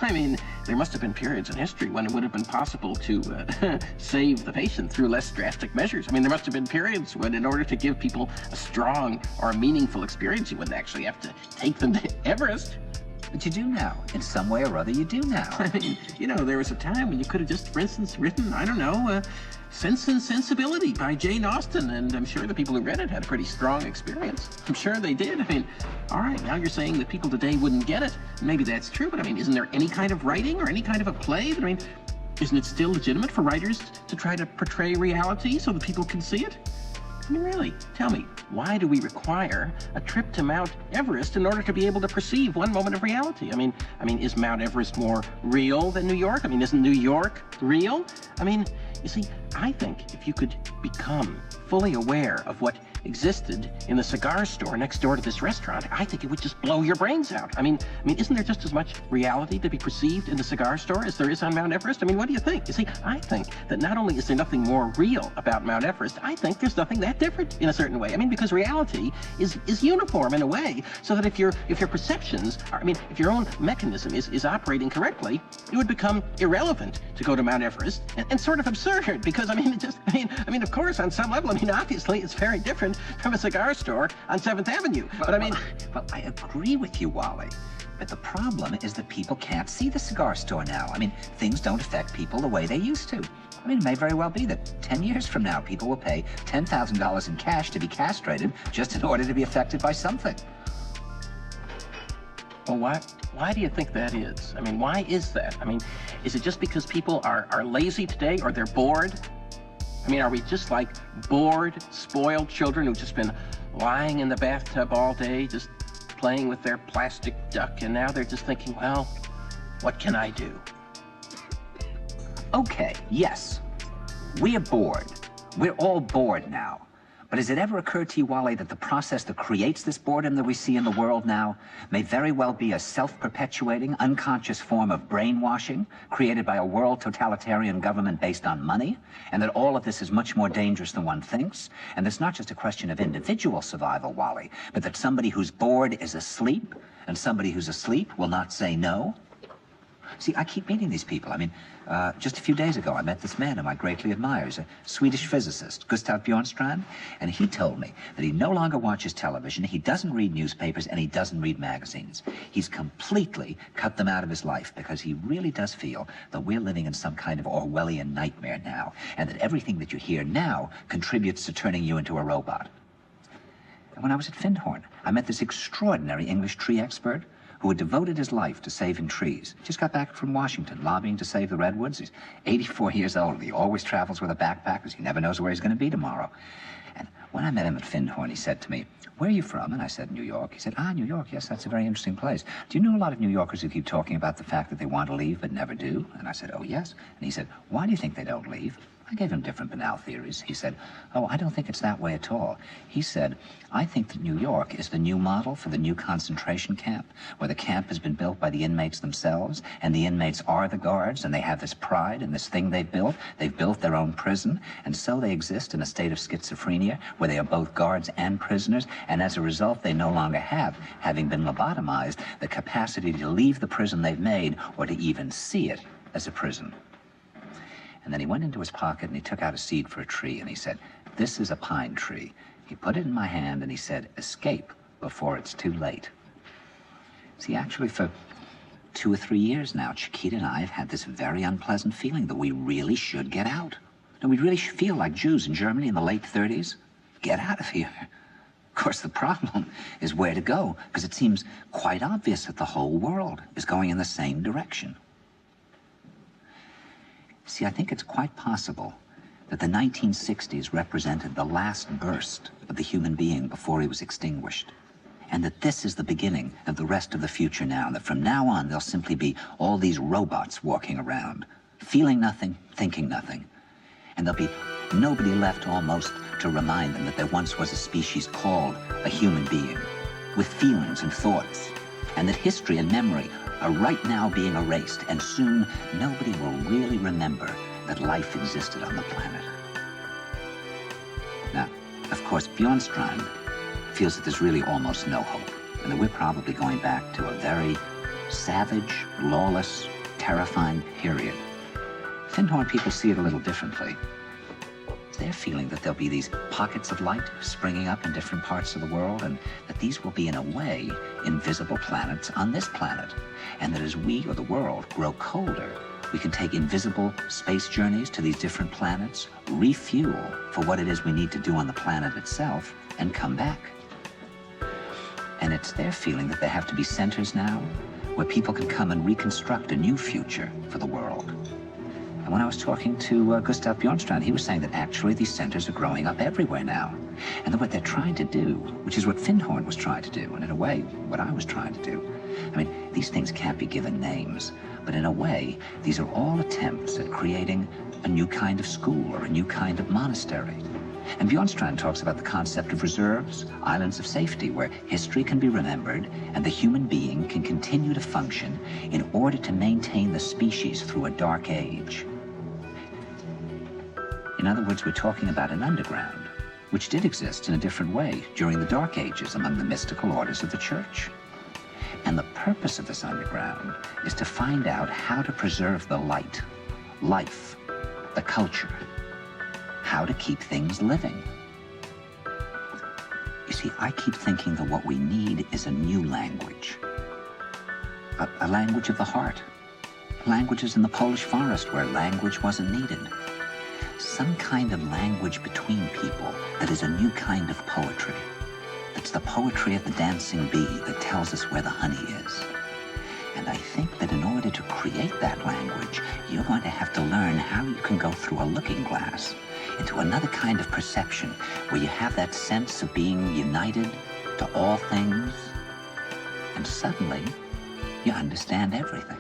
I mean, there must have been periods in history when it would have been possible to save the patient through less drastic measures. I mean, there must have been periods when, in order to give people a strong or a meaningful experience, you wouldn't actually have to take them to Everest. But you do now. In some way or other, you do now. I mean, you know, there was a time when you could have just, for instance, written, I don't know, Sense and Sensibility by Jane Austen, and I'm sure the people who read it had a pretty strong experience. I'm sure they did. I mean, all right, now you're saying that people today wouldn't get it. Maybe that's true, but I mean, isn't there any kind of writing or any kind of a play that, I mean, isn't it still legitimate for writers to try to portray reality so that people can see it? I mean, really, tell me, why do we require a trip to Mount Everest in order to be able to perceive one moment of reality? I mean, is Mount Everest more real than New York? I mean, isn't New York real? I mean, you see, I think if you could become fully aware of what existed in the cigar store next door to this restaurant, I think it would just blow your brains out. I mean, isn't there just as much reality to be perceived in the cigar store as there is on Mount Everest? I mean, what do you think? You see, I think that not only is there nothing more real about Mount Everest, I think there's nothing that different in a certain way. I mean, because reality is uniform in a way, so that if your perceptions are, I mean, if your own mechanism is operating correctly, it would become irrelevant to go to Mount Everest and sort of absurd, because I mean, of course, on some level, I mean, obviously, it's very different from a cigar store on 7th Avenue. But I mean... Well, I agree with you, Wally. But the problem is that people can't see the cigar store now. I mean, things don't affect people the way they used to. I mean, it may very well be that 10 years from now, people will pay $10,000 in cash to be castrated just in order to be affected by something. Well, why do you think that is? I mean, why is that? I mean, is it just because people are lazy today, or they're bored? I mean, are we just like bored, spoiled children who've just been lying in the bathtub all day, just playing with their plastic duck, and now they're just thinking, well, what can I do? Okay, yes, we're bored. We're all bored now. But has it ever occurred to you, Wally, that the process that creates this boredom that we see in the world now may very well be a self-perpetuating, unconscious form of brainwashing created by a world totalitarian government based on money, and that all of this is much more dangerous than one thinks, and it's not just a question of individual survival, Wally, but that somebody who's bored is asleep, and somebody who's asleep will not say no? See, I keep meeting these people. I mean, just a few days ago, I met this man whom I greatly admire. He's a Swedish physicist, Gustav Bjornstrand, and he told me that he no longer watches television, he doesn't read newspapers, and he doesn't read magazines. He's completely cut them out of his life because he really does feel that we're living in some kind of Orwellian nightmare now, and that everything that you hear now contributes to turning you into a robot. And when I was at Findhorn, I met this extraordinary English tree expert who had devoted his life to saving trees. Just got back from Washington, lobbying to save the redwoods. He's 84 years old. He always travels with a backpack because he never knows where he's going to be tomorrow. And when I met him at Findhorn, he said to me, "Where are you from?" And I said, "New York." He said, "Ah, New York, yes, that's a very interesting place. Do you know a lot of New Yorkers who keep talking about the fact that they want to leave but never do?" And I said, "Oh, yes." And he said, "Why do you think they don't leave?" I gave him different banal theories. He said, "Oh, I don't think it's that way at all." He said, "I think that New York is the new model for the new concentration camp, where the camp has been built by the inmates themselves, and the inmates are the guards, and they have this pride in this thing they've built. They've built their own prison, and so they exist in a state of schizophrenia, where they are both guards and prisoners, and as a result, they no longer have, having been lobotomized, the capacity to leave the prison they've made, or to even see it as a prison." And then he went into his pocket and he took out a seed for a tree and he said, "This is a pine tree." He put it in my hand and he said, "Escape before it's too late." See, actually for 2 or 3 years now, Chiquita and I have had this very unpleasant feeling that we really should get out. And we really should feel like Jews in Germany in the late 30s. Get out of here. Of course, the problem is where to go, because it seems quite obvious that the whole world is going in the same direction. See, I think it's quite possible that the 1960s represented the last burst of the human being before he was extinguished, and that this is the beginning of the rest of the future now, and that from now on there'll simply be all these robots walking around, feeling nothing, thinking nothing, and there'll be nobody left almost to remind them that there once was a species called a human being, with feelings and thoughts, and that history and memory are right now being erased, and soon nobody will really remember that life existed on the planet. Now, of course, Bjornstrand feels that there's really almost no hope, and that we're probably going back to a very savage, lawless, terrifying period. Findhorn people see it a little differently. They're feeling that there'll be these pockets of light springing up in different parts of the world, and that these will be, in a way, invisible planets on this planet. And that as we, or the world, grow colder, we can take invisible space journeys to these different planets, refuel for what it is we need to do on the planet itself, and come back. And it's their feeling that there have to be centers now where people can come and reconstruct a new future for the world. And when I was talking to Gustav Bjornstrand, he was saying that actually these centers are growing up everywhere now. And that what they're trying to do, which is what Findhorn was trying to do, and in a way, what I was trying to do. I mean, these things can't be given names, but in a way, these are all attempts at creating a new kind of school or a new kind of monastery. And Bjornstrand talks about the concept of reserves, islands of safety, where history can be remembered and the human being can continue to function in order to maintain the species through a dark age. In other words, we're talking about an underground, which did exist in a different way during the Dark Ages among the mystical orders of the Church. And the purpose of this underground is to find out how to preserve the light, life, the culture, how to keep things living. You see, I keep thinking that what we need is a new language, a language of the heart, languages in the Polish forest where language wasn't needed. Some kind of language between people that is a new kind of poetry. That's the poetry of the dancing bee that tells us where the honey is. And I think that in order to create that language, you're going to have to learn how you can go through a looking glass into another kind of perception where you have that sense of being united to all things, and suddenly you understand everything.